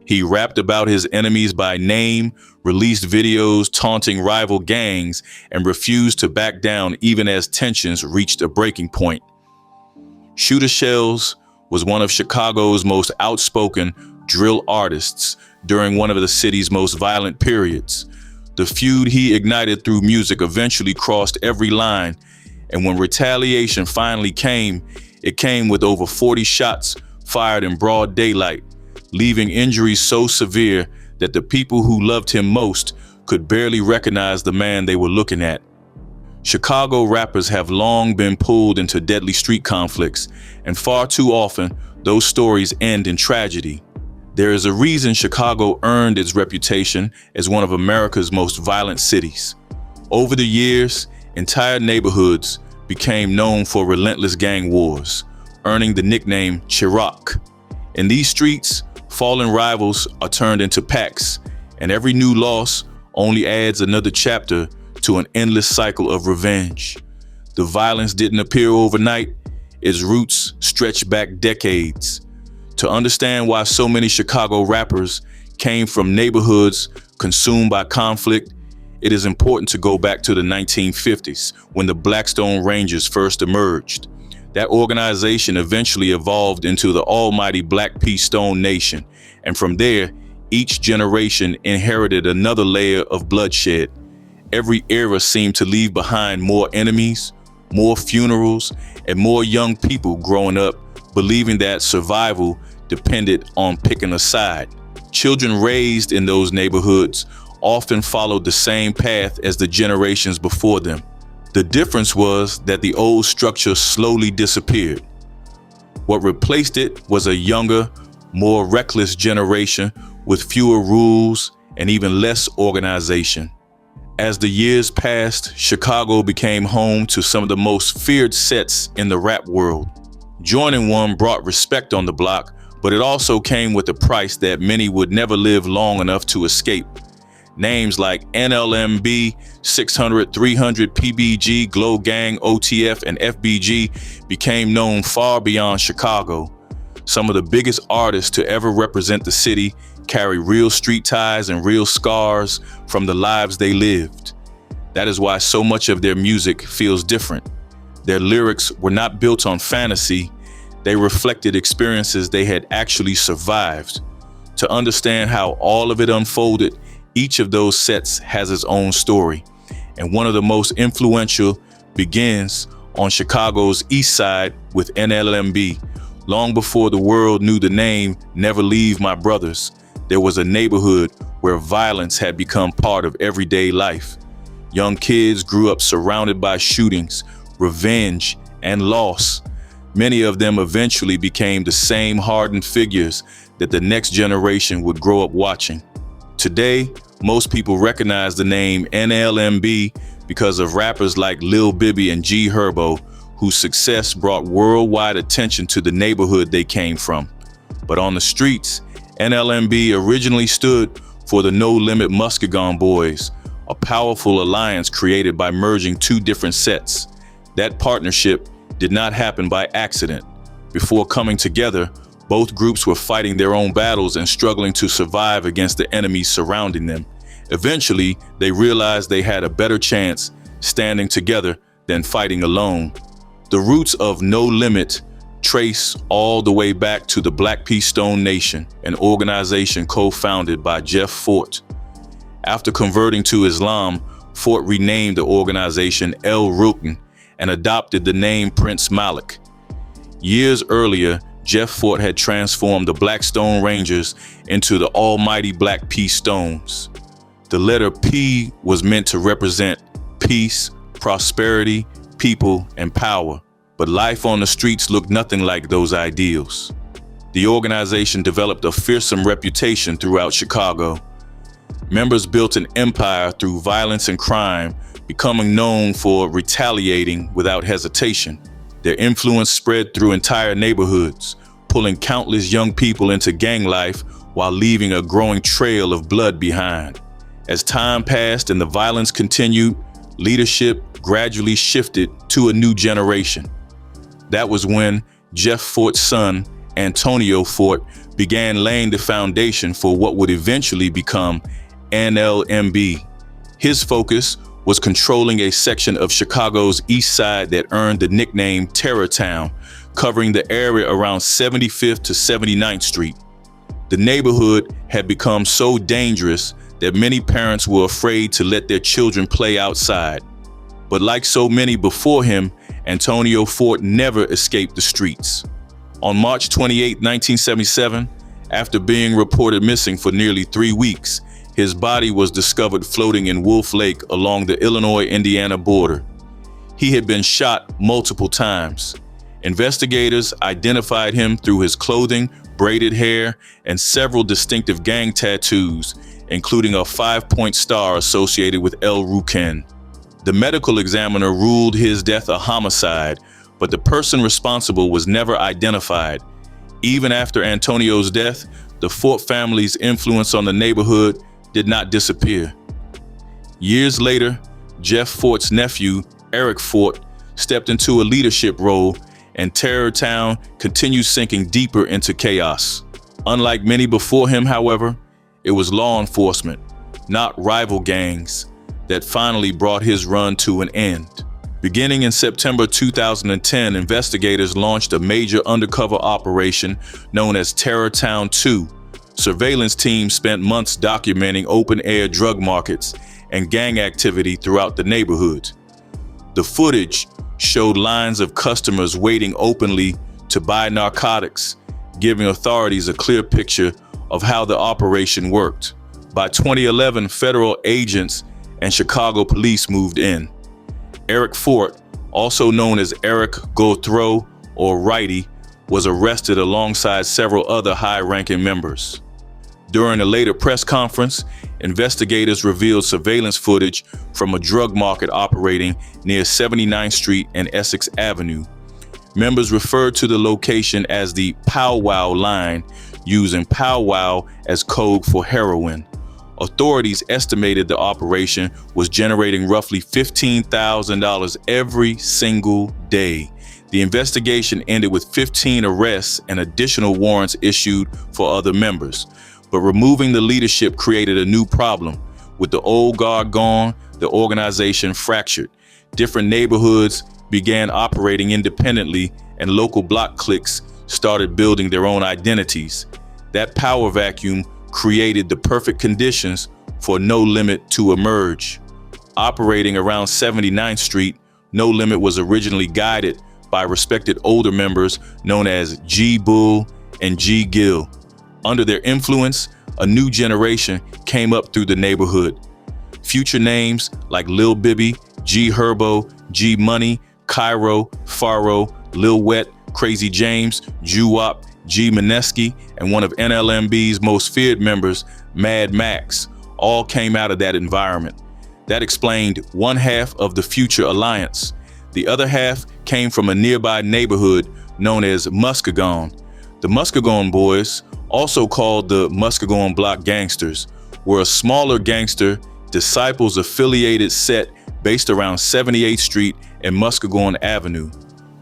He rapped about his enemies by name, released videos taunting rival gangs, and refused to back down even as tensions reached a breaking point. ShootaShellz was one of Chicago's most outspoken drill artists during one of the city's most violent periods. The feud he ignited through music eventually crossed every line, and when retaliation finally came, it came with over 40 shots fired in broad daylight, leaving injuries so severe that the people who loved him most could barely recognize the man they were looking at. Chicago rappers have long been pulled into deadly street conflicts, and far too often, those stories end in tragedy. There is a reason Chicago earned its reputation as one of America's most violent cities. Over the years, entire neighborhoods became known for relentless gang wars, earning the nickname Chirac. In these streets, fallen rivals are turned into packs, and every new loss only adds another chapter to an endless cycle of revenge. The violence didn't appear overnight. Its roots stretch back decades. To understand why so many Chicago rappers came from neighborhoods consumed by conflict, it is important to go back to the 1950s when the Blackstone Rangers first emerged. That organization eventually evolved into the almighty Black P. Stone Nation, and from there, each generation inherited another layer of bloodshed. Every era seemed to leave behind more enemies, more funerals, and more young people growing up believing that survival depended on picking a side. Children raised in those neighborhoods often followed the same path as the generations before them. The difference was that the old structure slowly disappeared. What replaced it was a younger, more reckless generation with fewer rules and even less organization. As the years passed, Chicago became home to some of the most feared sets in the rap world. Joining one brought respect on the block, but it also came with a price that many would never live long enough to escape. Names like NLMB, 600, 300, PBG, Glow Gang, OTF, and FBG became known far beyond Chicago. Some of the biggest artists to ever represent the city carry real street ties and real scars from the lives they lived. That is why so much of their music feels different. Their lyrics were not built on fantasy. They reflected experiences they had actually survived. To understand how all of it unfolded, each of those sets has its own story. And one of the most influential begins on Chicago's east side with NLMB. Long before the world knew the name Never Leave My Brothers, there was a neighborhood where violence had become part of everyday life. Young kids grew up surrounded by shootings, revenge, and loss. Many of them eventually became the same hardened figures that the next generation would grow up watching. Today, most people recognize the name NLMB because of rappers like Lil Bibby and G Herbo, whose success brought worldwide attention to the neighborhood they came from. But on the streets, NLMB originally stood for the No Limit Muskegon Boys, a powerful alliance created by merging two different sets. That partnership did not happen by accident. Before coming together, both groups were fighting their own battles and struggling to survive against the enemies surrounding them. Eventually, they realized they had a better chance standing together than fighting alone. The roots of No Limit trace all the way back to the Black P. Stone Nation, an organization co-founded by Jeff Fort. After converting to Islam, Fort renamed the organization El Rukn and adopted the name Prince Malik. Years earlier, Jeff Fort had transformed the Blackstone Rangers into the almighty Black P. Stones. The letter P was meant to represent peace, prosperity, people, and power. But life on the streets looked nothing like those ideals. The organization developed a fearsome reputation throughout Chicago. Members built an empire through violence and crime, becoming known for retaliating without hesitation. Their influence spread through entire neighborhoods, pulling countless young people into gang life while leaving a growing trail of blood behind. As time passed and the violence continued, leadership gradually shifted to a new generation. That was when Jeff Fort's son, Antonio Fort, began laying the foundation for what would eventually become NLMB. His focus was controlling a section of Chicago's east side that earned the nickname Terror Town, covering the area around 75th to 79th Street. The neighborhood had become so dangerous that many parents were afraid to let their children play outside. But like so many before him, Antonio Fort never escaped the streets. On March 28, 1977, after being reported missing for nearly 3 weeks, his body was discovered floating in Wolf Lake along the Illinois-Indiana border. He had been shot multiple times. Investigators identified him through his clothing, braided hair, and several distinctive gang tattoos, including a 5-point star associated with El Ruken. The medical examiner ruled his death a homicide, but the person responsible was never identified. Even after Antonio's death, the Fort family's influence on the neighborhood did not disappear. Years later, Jeff Fort's nephew, Eric Fort, stepped into a leadership role, and Terror Town continued sinking deeper into chaos. Unlike many before him, however, it was law enforcement, not rival gangs, that finally brought his run to an end. Beginning in September 2010, investigators launched a major undercover operation known as Terror Town 2. Surveillance teams spent months documenting open-air drug markets and gang activity throughout the neighborhood. The footage showed lines of customers waiting openly to buy narcotics, giving authorities a clear picture of how the operation worked. By 2011, federal agents and Chicago police moved in. Eric Fort, also known as Eric Gothrow or Righty, was arrested alongside several other high-ranking members. During a later press conference, investigators revealed surveillance footage from a drug market operating near 79th Street and Essex Avenue. Members referred to the location as the Pow Wow line, using Pow Wow as code for heroin. Authorities estimated the operation was generating roughly $15,000 every single day. The investigation ended with 15 arrests and additional warrants issued for other members. But removing the leadership created a new problem. With the old guard gone, the organization fractured. Different neighborhoods began operating independently, and local block cliques started building their own identities. That power vacuum created the perfect conditions for No Limit to emerge. Operating around 79th Street, No Limit was originally guided by respected older members known as G Bull and G Gill. Under their influence, a new generation came up through the neighborhood. Future names like Lil Bibby, G Herbo, G Money, Cairo, Faro, Lil Wet, Crazy James, Juwop, G Mineski, and one of NLMB's most feared members, Mad Max, all came out of that environment. That explained one half of the Future Alliance. The other half came from a nearby neighborhood known as Muskegon. The Muskegon Boys, also called the Muskegon Block Gangsters, were a smaller gangster disciples-affiliated set based around 78th Street and Muskegon Avenue.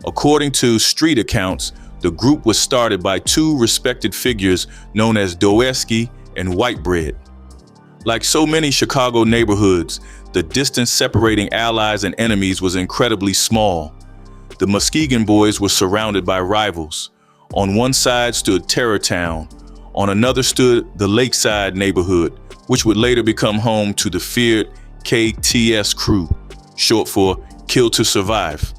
According to street accounts, the group was started by two respected figures known as Doeski and Whitebread. Like so many Chicago neighborhoods, the distance separating allies and enemies was incredibly small. The Muskegon Boys were surrounded by rivals. On one side stood Terror Town. On another stood the Lakeside neighborhood, which would later become home to the feared KTS crew, short for Kill to Survive.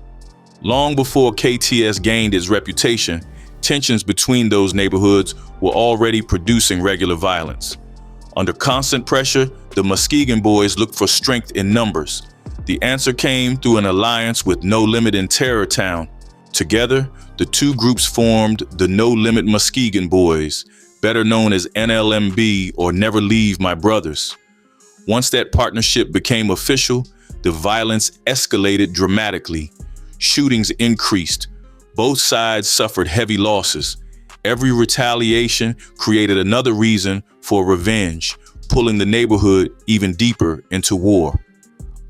Long before KTS gained its reputation, tensions between those neighborhoods were already producing regular violence. Under constant pressure, the Muskegon Boys looked for strength in numbers. The answer came through an alliance with No Limit in Terror Town. Together, the two groups formed the No Limit Muskegon Boys, better known as NLMB or Never Leave My Brothers. Once that partnership became official, the violence escalated dramatically. Shootings increased. Both sides suffered heavy losses. Every retaliation created another reason for revenge, pulling the neighborhood even deeper into war.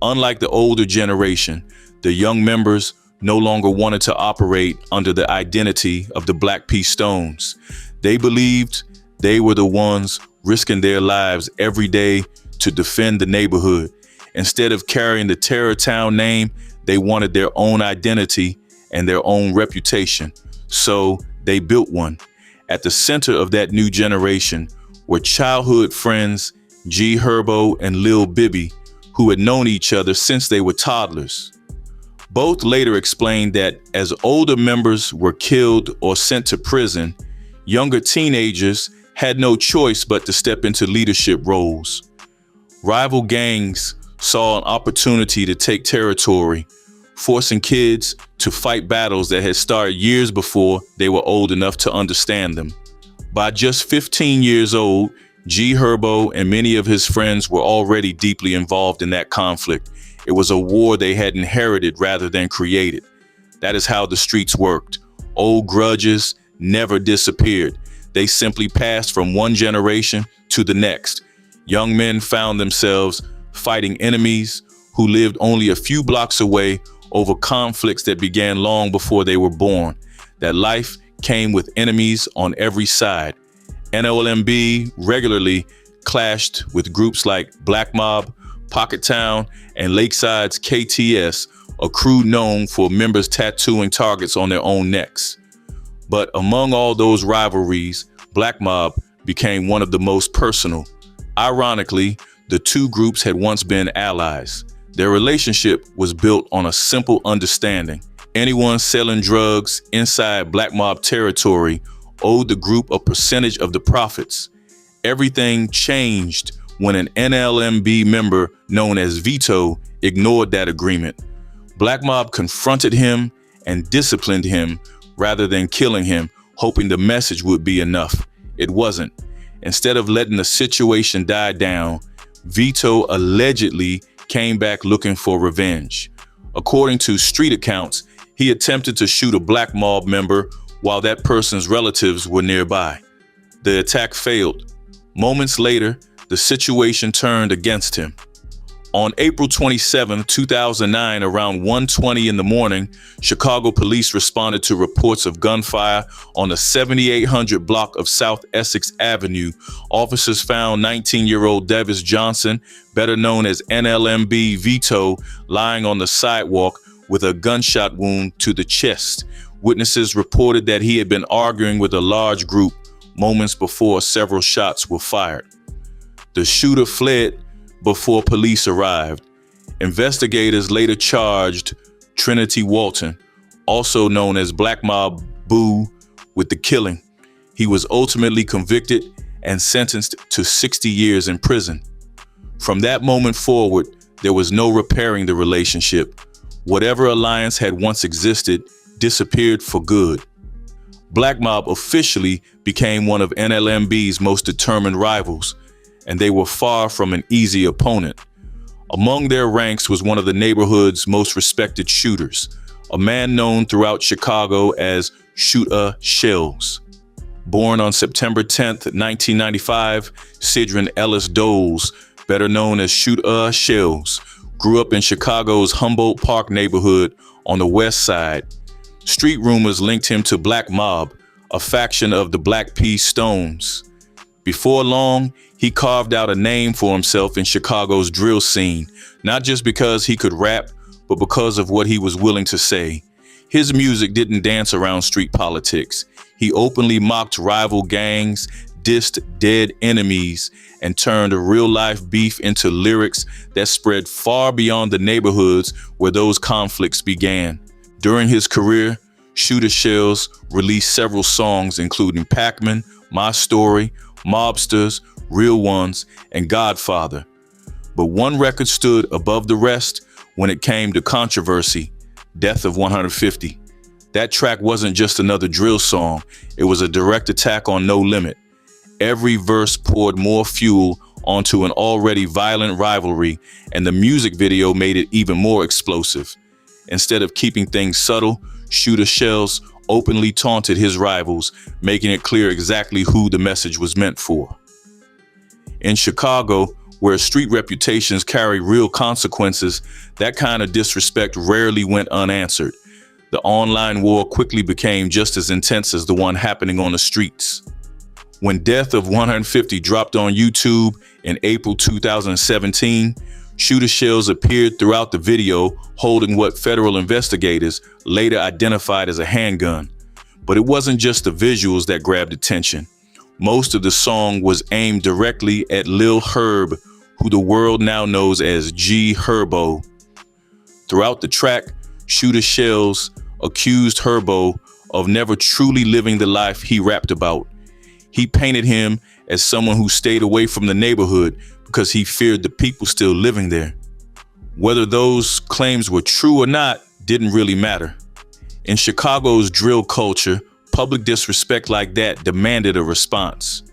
Unlike the older generation, the young members no longer wanted to operate under the identity of the Black P. Stones. They believed they were the ones risking their lives every day to defend the neighborhood. Instead of carrying the Terror Town name, they wanted their own identity and their own reputation. So they built one. At the center of that new generation were childhood friends G Herbo and Lil Bibby, who had known each other since they were toddlers. Both later explained that as older members were killed or sent to prison, younger teenagers had no choice but to step into leadership roles. Rival gangs saw an opportunity to take territory, forcing kids to fight battles that had started years before they were old enough to understand them. By just 15 years old, G Herbo and many of his friends were already deeply involved in that conflict. It was a war they had inherited rather than created. That is how the streets worked. Old grudges never disappeared. They simply passed from one generation to the next. Young men found themselves fighting enemies who lived only a few blocks away over conflicts that began long before they were born. That life came with enemies on every side. NLMB regularly clashed with groups like Black Mob, Pocket Town, and Lakeside's KTS, a crew known for members tattooing targets on their own necks. But among all those rivalries, Black Mob became one of the most personal. Ironically, the two groups had once been allies. Their relationship was built on a simple understanding. Anyone selling drugs inside Black Mob territory owed the group a percentage of the profits. Everything changed when an NLMB member known as Vito ignored that agreement. Black Mob confronted him and disciplined him rather than killing him, hoping the message would be enough. It wasn't. Instead of letting the situation die down, Vito allegedly came back looking for revenge. According to street accounts, he attempted to shoot a Black Mob member while that person's relatives were nearby. The attack failed. Moments later, the situation turned against him. On April 27, 2009, around 1:20 in the morning, Chicago police responded to reports of gunfire on the 7800 block of South Essex Avenue. Officers found 19-year-old Davis Johnson, better known as NLMB Vito, lying on the sidewalk with a gunshot wound to the chest. Witnesses reported that he had been arguing with a large group moments before several shots were fired. The shooter fled before police arrived. Investigators later charged Trinity Walton, also known as Black Mob Boo, with the killing. He was ultimately convicted and sentenced to 60 years in prison. From that moment forward, there was no repairing the relationship. Whatever alliance had once existed disappeared for good. Black Mob officially became one of NLMB's most determined rivals, and they were far from an easy opponent. Among their ranks was one of the neighborhood's most respected shooters, a man known throughout Chicago as ShootaShellz. Born on September 10th, 1995, Sidron Ellis Doles, better known as ShootaShellz, grew up in Chicago's Humboldt Park neighborhood on the west side. Street rumors linked him to Black Mob, a faction of the Black P. Stones. Before long, he carved out a name for himself in Chicago's drill scene, not just because he could rap, but because of what he was willing to say. His music didn't dance around street politics. He openly mocked rival gangs, dissed dead enemies, and turned a real-life beef into lyrics that spread far beyond the neighborhoods where those conflicts began. During his career, ShootaShellz released several songs including Pac-Man, My Story, Mobsters, Real Ones, and Godfather. But one record stood above the rest when it came to controversy: Death of 150. That track wasn't just another drill song, it was a direct attack on No Limit. Every verse poured more fuel onto an already violent rivalry, and the music video made it even more explosive. Instead of keeping things subtle, ShootaShellz openly taunted his rivals, making it clear exactly who the message was meant for. In Chicago, where street reputations carry real consequences, that kind of disrespect rarely went unanswered. The online war quickly became just as intense as the one happening on the streets. When Death of 150 dropped on YouTube in April 2017, ShootaShellz appeared throughout the video holding what federal investigators later identified as a handgun. But it wasn't just the visuals that grabbed attention. Most of the song was aimed directly at Lil Herb, who the world now knows as G Herbo. Throughout the track, ShootaShellz accused Herbo of never truly living the life he rapped about. He painted him as someone who stayed away from the neighborhood because he feared the people still living there. Whether those claims were true or not didn't really matter. In Chicago's drill culture, public disrespect like that demanded a response.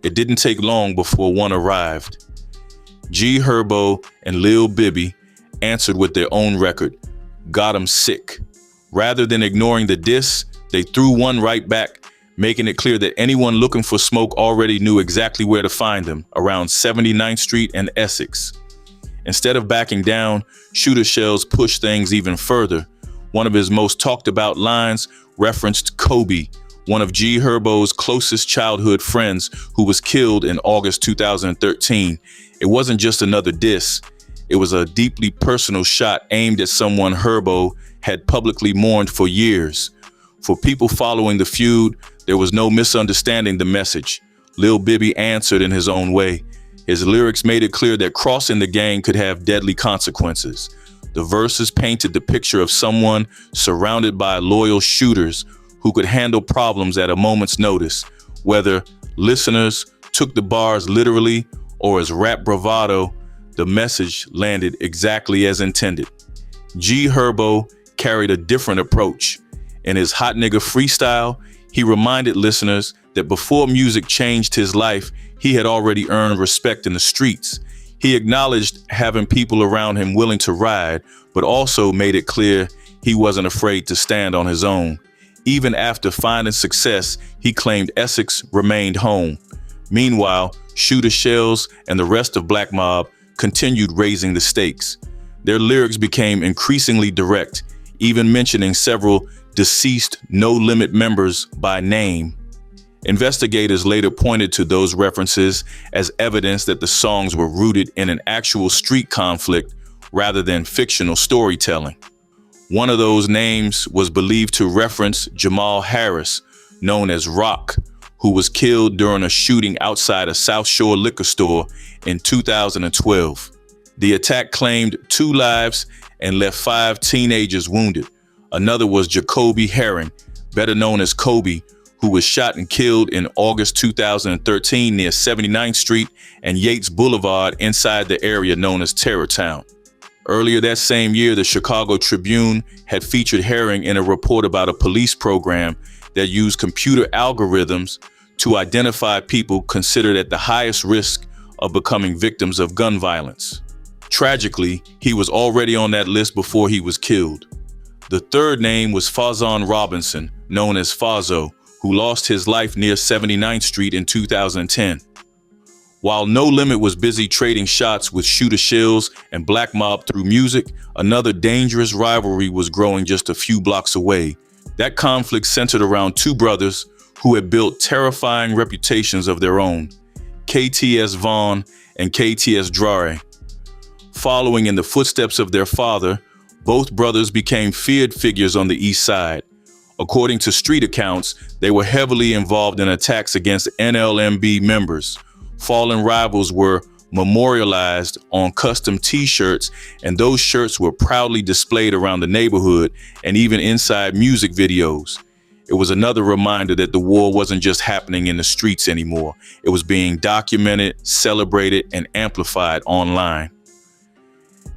It didn't take long before one arrived. G Herbo and Lil Bibby answered with their own record, Got 'Em Sick. Rather than ignoring the diss, they threw one right back, making it clear that anyone looking for smoke already knew exactly where to find them, around 79th Street and Essex. Instead of backing down, ShootaShellz pushed things even further. One of his most talked about lines referenced Kobe, one of G Herbo's closest childhood friends who was killed in August 2013. It wasn't just another diss. It was a deeply personal shot aimed at someone Herbo had publicly mourned for years. For people following the feud, there was no misunderstanding the message. Lil Bibby answered in his own way. His lyrics made it clear that crossing the gang could have deadly consequences. The verses painted the picture of someone surrounded by loyal shooters who could handle problems at a moment's notice. Whether listeners took the bars literally or as rap bravado, the message landed exactly as intended. G Herbo carried a different approach. In his Hot Nigga freestyle, he reminded listeners that before music changed his life, he had already earned respect in the streets. He acknowledged having people around him willing to ride, but also made it clear he wasn't afraid to stand on his own. Even after finding success, he claimed Essex remained home. Meanwhile, ShootaShellz and the rest of Black Mob continued raising the stakes. Their lyrics became increasingly direct, even mentioning several deceased No Limit members by name. Investigators later pointed to those references as evidence that the songs were rooted in an actual street conflict rather than fictional storytelling. One of those names was believed to reference Jamal Harris, known as Rock, who was killed during a shooting outside a South Shore liquor store in 2012. The attack claimed 2 lives and left 5 teenagers wounded. Another was Jacoby Herring, better known as Kobe, who was shot and killed in August 2013 near 79th Street and Yates Boulevard inside the area known as Terrortown. Earlier that same year, the Chicago Tribune had featured Herring in a report about a police program that used computer algorithms to identify people considered at the highest risk of becoming victims of gun violence. Tragically, he was already on that list before he was killed. The third name was Fazon Robinson, known as Fazo, who lost his life near 79th Street in 2010. While No Limit was busy trading shots with ShootaShellz and Black Mob through music, another dangerous rivalry was growing just a few blocks away. That conflict centered around 2 brothers who had built terrifying reputations of their own, KTS Vaughn and KTS Drare. Following in the footsteps of their father, both brothers became feared figures on the East Side. According to street accounts, they were heavily involved in attacks against NLMB members. Fallen rivals were memorialized on custom t-shirts, and those shirts were proudly displayed around the neighborhood and even inside music videos. It was another reminder that the war wasn't just happening in the streets anymore. It was being documented, celebrated, and amplified online.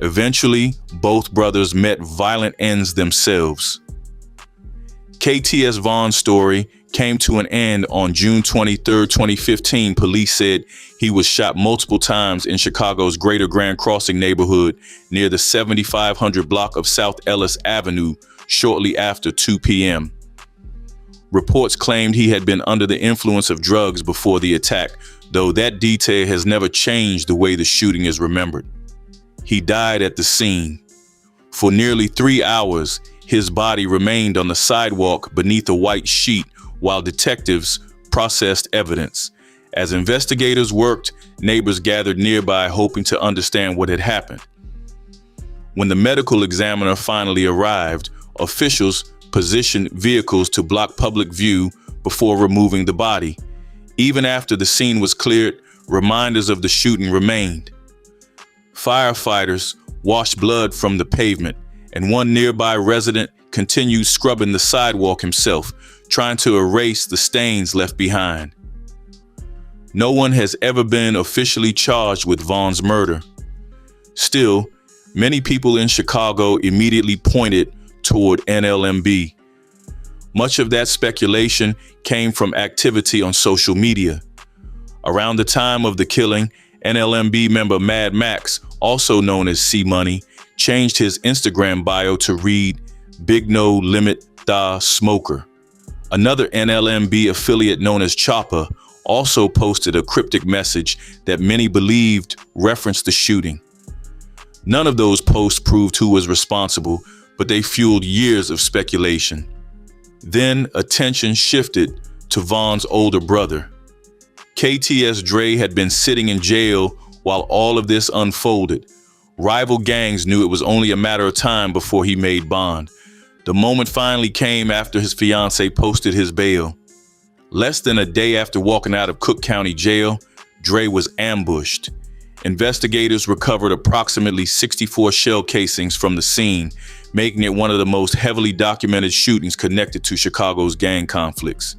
Eventually, both brothers met violent ends themselves. KTS Vaughn's story came to an end on June 23, 2015. Police said he was shot multiple times in Chicago's Greater Grand Crossing neighborhood near the 7500 block of South Ellis Avenue shortly after 2 p.m. Reports claimed he had been under the influence of drugs before the attack, though that detail has never changed the way the shooting is remembered. He died at the scene. For nearly 3 hours, his body remained on the sidewalk beneath a white sheet while detectives processed evidence. As investigators worked, neighbors gathered nearby hoping to understand what had happened. When the medical examiner finally arrived, officials positioned vehicles to block public view before removing the body. Even after the scene was cleared, reminders of the shooting remained. Firefighters washed blood from the pavement, and one nearby resident continued scrubbing the sidewalk himself, trying to erase the stains left behind. No one has ever been officially charged with Vaughn's murder. Still, many people in Chicago immediately pointed toward NLMB. Much of that speculation came from activity on social media. Around the time of the killing, NLMB member Mad Max, also known as C-Money, changed his Instagram bio to read, "Big No Limit Da Smoker." Another NLMB affiliate known as Chopper also posted a cryptic message that many believed referenced the shooting. None of those posts proved who was responsible, but they fueled years of speculation. Then attention shifted to Vaughn's older brother. KTS Dre had been sitting in jail while all of this unfolded. Rival gangs knew it was only a matter of time before he made bond. The moment finally came after his fiancée posted his bail. Less than a day after walking out of Cook County Jail, Dre was ambushed. Investigators recovered approximately 64 shell casings from the scene, making it one of the most heavily documented shootings connected to Chicago's gang conflicts.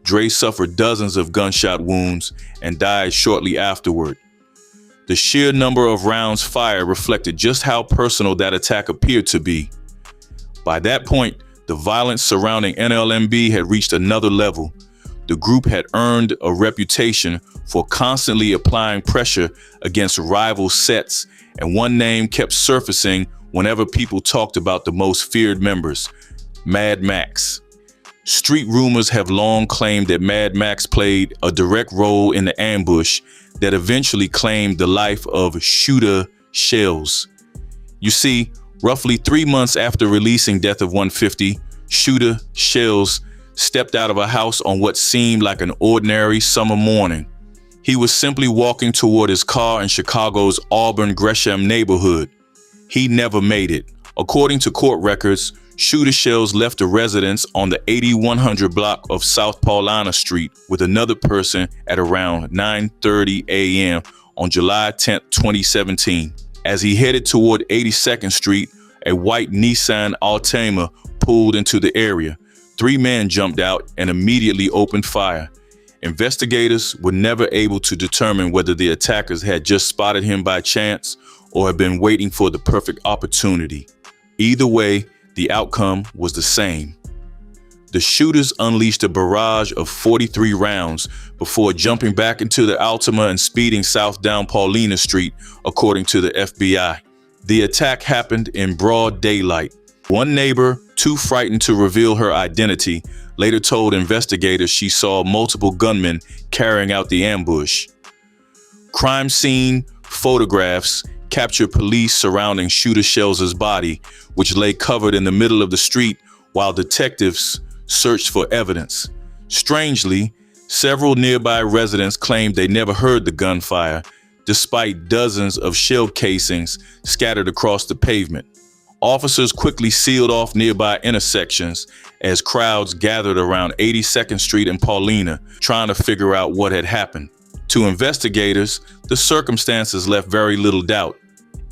Dre suffered dozens of gunshot wounds and died shortly afterward. The sheer number of rounds fired reflected just how personal that attack appeared to be. By that point, the violence surrounding NLMB had reached another level. The group had earned a reputation for constantly applying pressure against rival sets, and one name kept surfacing whenever people talked about the most feared members: Mad Max. Street rumors have long claimed that Mad Max played a direct role in the ambush that eventually claimed the life of ShootaShellz. You see, roughly 3 months after releasing Death of 150, ShootaShellz stepped out of a house on what seemed like an ordinary summer morning. He was simply walking toward his car in Chicago's Auburn Gresham neighborhood. He never made it. According to court records, ShootaShellz left a residence on the 8100 block of South Paulina Street with another person at around 9:30 a.m. on July 10, 2017. As he headed toward 82nd Street, a white Nissan Altima pulled into the area. 3 men jumped out and immediately opened fire. Investigators were never able to determine whether the attackers had just spotted him by chance or had been waiting for the perfect opportunity. Either way, the outcome was the same. The shooters unleashed a barrage of 43 rounds before jumping back into the Altima and speeding south down Paulina Street, according to the FBI. The attack happened in broad daylight. One neighbor, too frightened to reveal her identity, later told investigators she saw multiple gunmen carrying out the ambush. Crime scene photographs captured police surrounding ShootaShellz's body, which lay covered in the middle of the street while detectives searched for evidence. Strangely, several nearby residents claimed they never heard the gunfire, despite dozens of shell casings scattered across the pavement. Officers quickly sealed off nearby intersections as crowds gathered around 82nd Street and Paulina, trying to figure out what had happened. To investigators, the circumstances left very little doubt.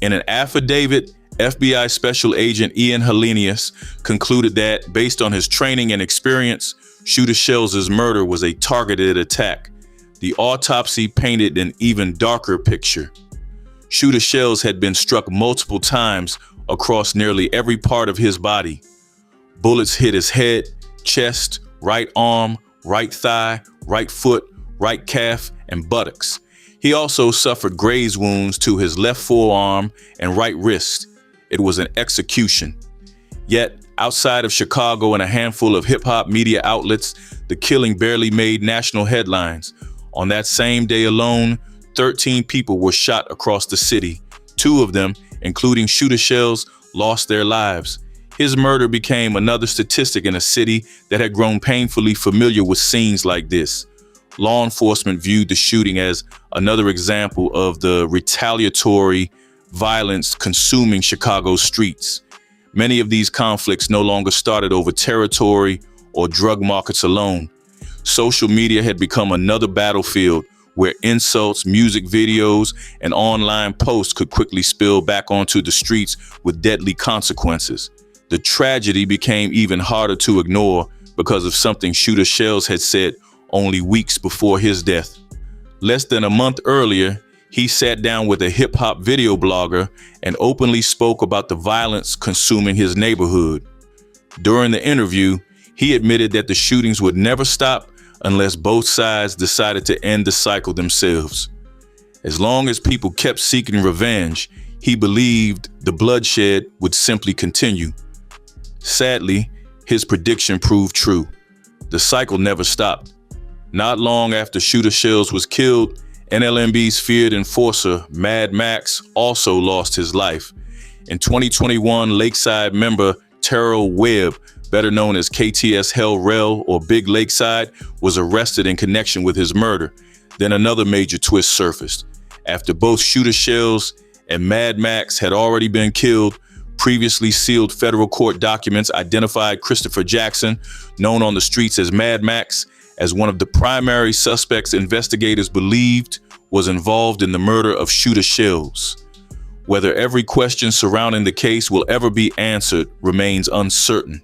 In an affidavit, FBI Special Agent Ian Hellenius concluded that, based on his training and experience, ShootaShellz's murder was a targeted attack. The autopsy painted an even darker picture. ShootaShellz had been struck multiple times across nearly every part of his body. Bullets hit his head, chest, right arm, right thigh, right foot, right calf, and buttocks. He also suffered graze wounds to his left forearm and right wrist. It was an execution. Yet, outside of Chicago and a handful of hip-hop media outlets, the killing barely made national headlines. On that same day alone, 13 people were shot across the city. 2 of them, including ShootaShellz, lost their lives. His murder became another statistic in a city that had grown painfully familiar with scenes like this. Law enforcement viewed the shooting as another example of the retaliatory violence consuming Chicago's streets. Many of these conflicts no longer started over territory or drug markets alone. Social media had become another battlefield where insults, music videos, and online posts could quickly spill back onto the streets with deadly consequences. The tragedy became even harder to ignore because of something ShootaShellz had said only weeks before his death. Less than a month earlier, he sat down with a hip-hop video blogger and openly spoke about the violence consuming his neighborhood. During the interview, he admitted that the shootings would never stop unless both sides decided to end the cycle themselves. As long as people kept seeking revenge, he believed the bloodshed would simply continue. Sadly, his prediction proved true. The cycle never stopped. Not long after ShootaShellz was killed, NLMB's feared enforcer, Mad Max, also lost his life. In 2021, Lakeside member Terrell Webb, better known as KTS Hell Rel or Big Lakeside, was arrested in connection with his murder. Then another major twist surfaced. After both ShootaShellz and Mad Max had already been killed, previously sealed federal court documents identified Christopher Jackson, known on the streets as Mad Max, as one of the primary suspects investigators believed was involved in the murder of ShootaShellz. Whether every question surrounding the case will ever be answered remains uncertain.